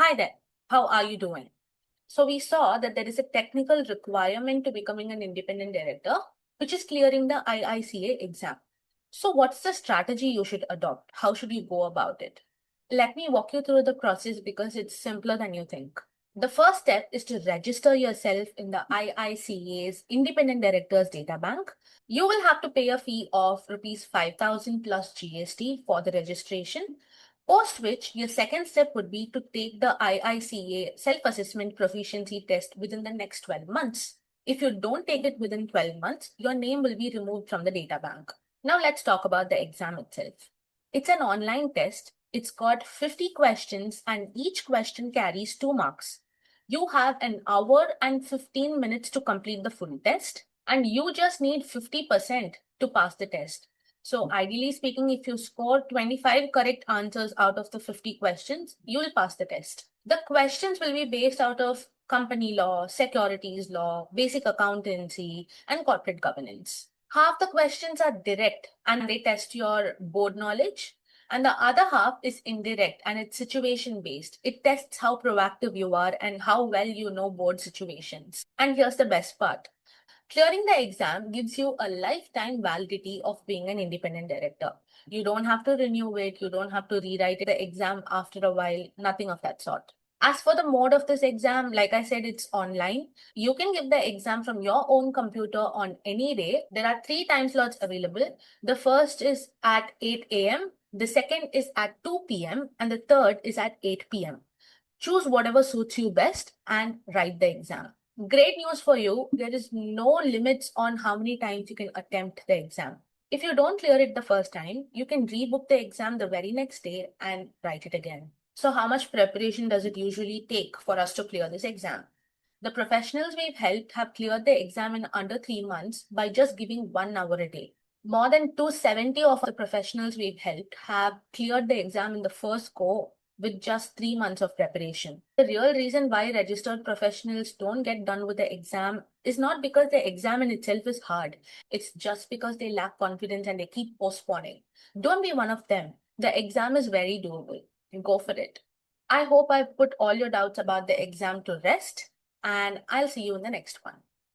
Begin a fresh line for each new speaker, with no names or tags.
Hi there, how are you doing? So we saw that there is a technical requirement to becoming an independent director, which is clearing the IICA exam. So what's the strategy you should adopt? How should you go about it? Let me walk you through the process because it's simpler than you think. The first step is to register yourself in the IICA's Independent Directors Data Bank. You will have to pay a fee of rupees 5,000 plus GST for the registration, post which your second step would be to take the IICA self-assessment proficiency test within the next 12 months. If you don't take it within 12 months, your name will be removed from the data bank. Now let's talk about the exam itself. It's an online test. It's got 50 questions and each question carries 2 marks. You have an hour and 15 minutes to complete the full test and you just need 50% to pass the test. So ideally speaking, if you score 25 correct answers out of the 50 questions, you will pass the test. The questions will be based out of company law, securities law, basic accountancy, and corporate governance. Half the questions are direct and they test your board knowledge. And the other half is indirect and it's situation based. It tests how proactive you are and how well you know board situations. And here's the best part. Clearing the exam gives you a lifetime validity of being an independent director. You don't have to renew it, you don't have to rewrite the exam after a while, nothing of that sort. As for the mode of this exam, like I said, it's online. You can give the exam from your own computer on any day. There are 3 time slots available. The first is at 8 a.m., the second is at 2 p.m., and the third is at 8 p.m. Choose whatever suits you best and write the exam. Great news for you, there is no limits on how many times you can attempt the exam. If you don't clear it the first time, you can rebook the exam the very next day and write it again. So how much preparation does it usually take for us to clear this exam? The professionals we've helped have cleared the exam in under 3 months by just giving 1 hour a day. More than 270 of the professionals we've helped have cleared the exam in the first go with just 3 months of preparation. The real reason why registered professionals don't get done with the exam is not because the exam in itself is hard. It's just because they lack confidence and they keep postponing. Don't be one of them. The exam is very doable. Go for it. I hope I've put all your doubts about the exam to rest, and I'll see you in the next one.